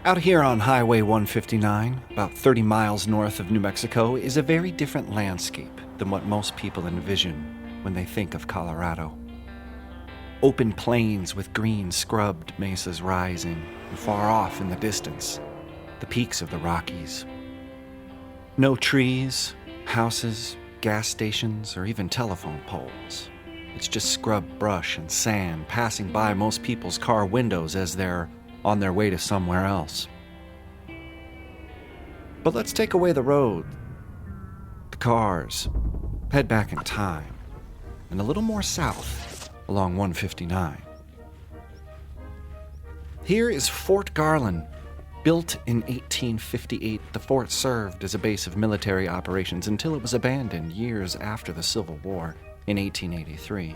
Out here on Highway 159, about 30 miles north of New Mexico, is a very different landscape than what most people envision when they think of Colorado. Open plains with green scrubbed mesas rising, and far off in the distance, the peaks of the Rockies. No trees, houses, gas stations, or even telephone poles. It's just scrub brush and sand passing by most people's car windows as they're on their way to somewhere else. But let's take away the road, the cars, head back in time, and a little more south along 159. Here is Fort Garland. Built in 1858, the fort served as a base of military operations until it was abandoned years after the Civil War in 1883.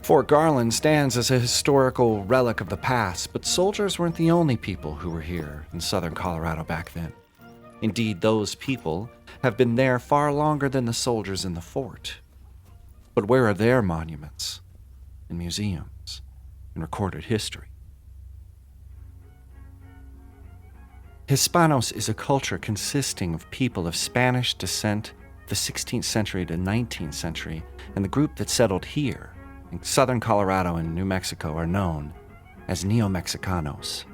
Fort Garland stands as a historical relic of the past, but soldiers weren't the only people who were here in southern Colorado back then. Indeed, those people have been there far longer than the soldiers in the fort. But where are their monuments, and museums, and recorded history? Hispanos is a culture consisting of people of Spanish descent, the 16th century to 19th century, and the group that settled here in southern Colorado and New Mexico are known as Neo-Mexicanos.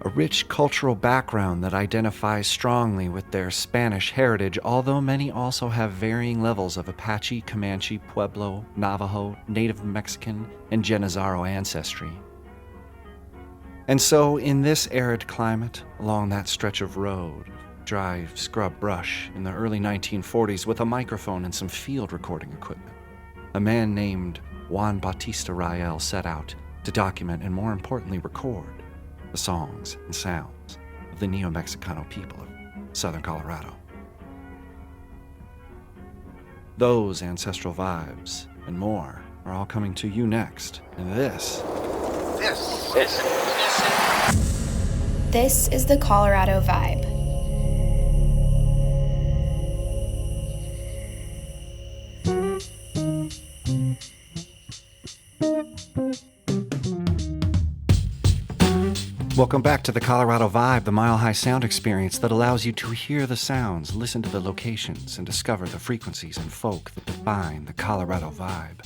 A rich cultural background that identifies strongly with their Spanish heritage, although many also have varying levels of Apache, Comanche, Pueblo, Navajo, Native Mexican, and Genizaro ancestry. And so, in this arid climate, along that stretch of road, dry scrub brush in the early 1940s with a microphone and some field recording equipment, a man named Juan Bautista Rael set out to document and, more importantly, record the songs and sounds of the Neo-Mexicano people of southern Colorado. Those ancestral vibes and more are all coming to you next, and this is the Colorado Vibe. Welcome back to the Colorado Vibe, the mile-high sound experience that allows you to hear the sounds, listen to the locations, and discover the frequencies and folk that define the Colorado Vibe.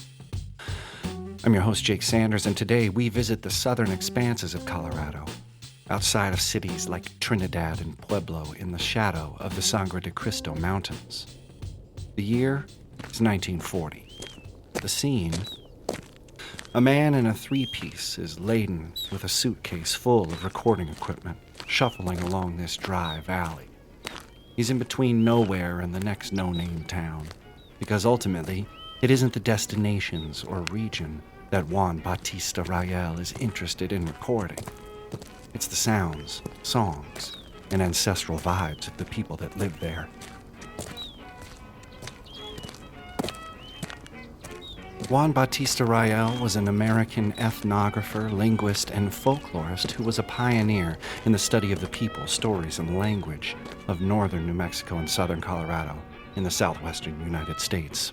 I'm your host, Jake Sanders, and today we visit the southern expanses of Colorado, outside of cities like Trinidad and Pueblo in the shadow of the Sangre de Cristo Mountains. The year is 1940. The scene: a man in a three-piece is laden with a suitcase full of recording equipment, shuffling along this dry valley. He's in between nowhere and the next no-name town, because ultimately, it isn't the destinations or region that Juan Bautista Rael is interested in recording. It's the sounds, songs, and ancestral vibes of the people that live there. Juan Bautista Rael was an American ethnographer, linguist, and folklorist who was a pioneer in the study of the people, stories, and language of northern New Mexico and southern Colorado in the southwestern United States.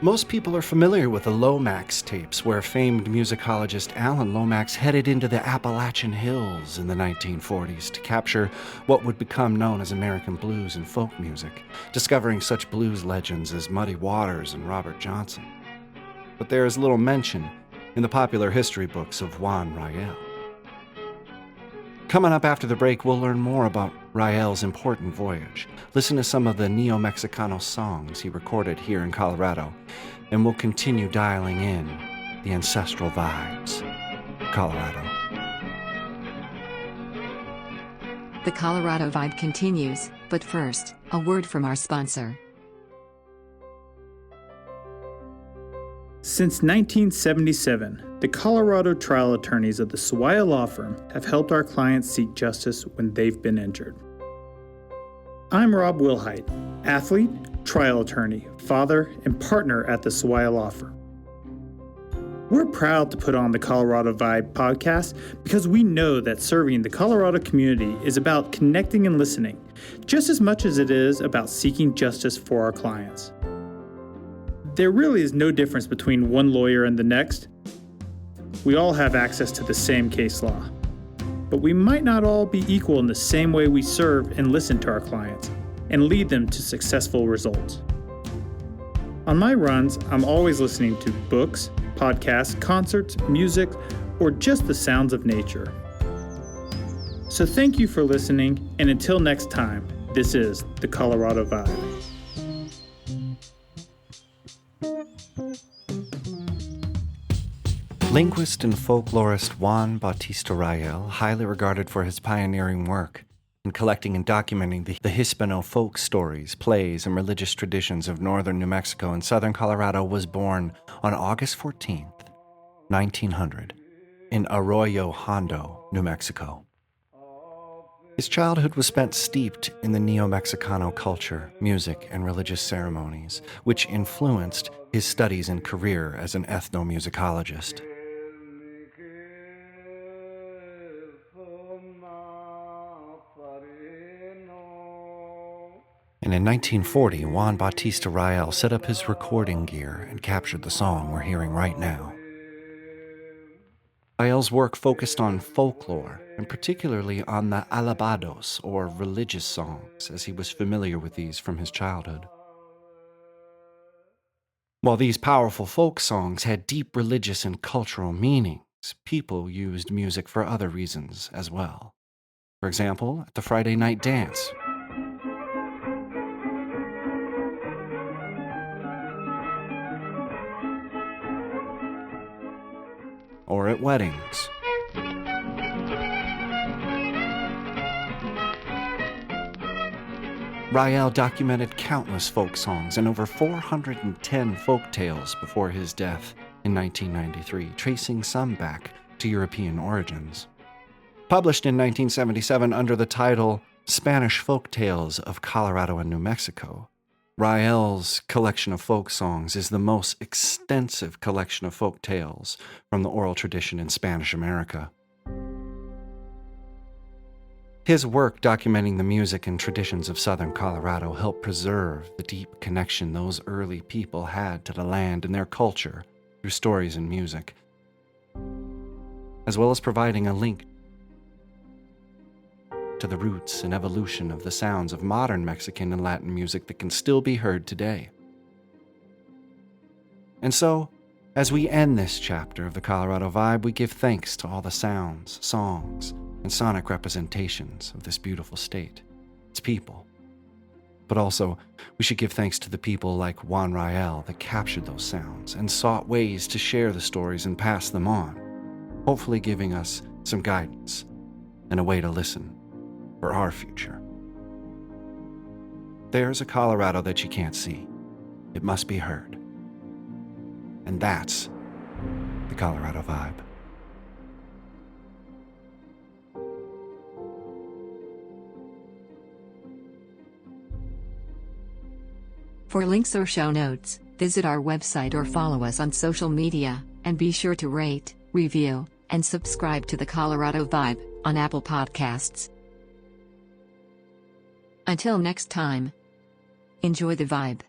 Most people are familiar with the Lomax tapes, where famed musicologist Alan Lomax headed into the Appalachian Hills in the 1940s to capture what would become known as American blues and folk music, discovering such blues legends as Muddy Waters and Robert Johnson. But there is little mention in the popular history books of Juan Rael. Coming up after the break, we'll learn more about Rael's important voyage, listen to some of the Neo-Mexicano songs he recorded here in Colorado, and we'll continue dialing in the ancestral vibes of Colorado. The Colorado Vibe continues, but first, a word from our sponsor. Since 1977, the Colorado trial attorneys of the Sawaya Law Firm have helped our clients seek justice when they've been injured. I'm Rob Wilhite, athlete, trial attorney, father, and partner at the Sawaya Law Firm. We're proud to put on the Colorado Vibe podcast because we know that serving the Colorado community is about connecting and listening, just as much as it is about seeking justice for our clients. There really is no difference between one lawyer and the next. We all have access to the same case law. But we might not all be equal in the same way we serve and listen to our clients and lead them to successful results. On my runs, I'm always listening to books, podcasts, concerts, music, or just the sounds of nature. So thank you for listening, and until next time, this is the Colorado Vibe. Linguist and folklorist Juan Bautista Rael, highly regarded for his pioneering work in collecting and documenting the Hispano folk stories, plays, and religious traditions of northern New Mexico and southern Colorado, was born on August 14th, 1900, in Arroyo Hondo, New Mexico. His childhood was spent steeped in the Neo-Mexicano culture, music, and religious ceremonies, which influenced his studies and career as an ethnomusicologist. And in 1940, Juan Bautista Rael set up his recording gear and captured the song we're hearing right now. Rael's work focused on folklore, and particularly on the alabados, or religious songs, as he was familiar with these from his childhood. While these powerful folk songs had deep religious and cultural meanings, people used music for other reasons as well. For example, at the Friday night dance, or at weddings. Rael documented countless folk songs and over 410 folk tales before his death in 1993, tracing some back to European origins. Published in 1977 under the title Spanish Folk Tales of Colorado and New Mexico, Rael's collection of folk songs is the most extensive collection of folk tales from the oral tradition in Spanish America. His work documenting the music and traditions of southern Colorado helped preserve the deep connection those early people had to the land and their culture through stories and music, as well as providing a link to the roots and evolution of the sounds of modern Mexican and Latin music that can still be heard today. And so, as we end this chapter of the Colorado Vibe, we give thanks to all the sounds, songs, and sonic representations of this beautiful state, its people. But also, we should give thanks to the people like Juan Rael that captured those sounds and sought ways to share the stories and pass them on, hopefully giving us some guidance and a way to listen for our future. There's a Colorado that you can't see. It must be heard. And that's the Colorado Vibe. For links or show notes, visit our website or follow us on social media, and be sure to rate, review, and subscribe to the Colorado Vibe on Apple Podcasts. Until next time, enjoy the vibe.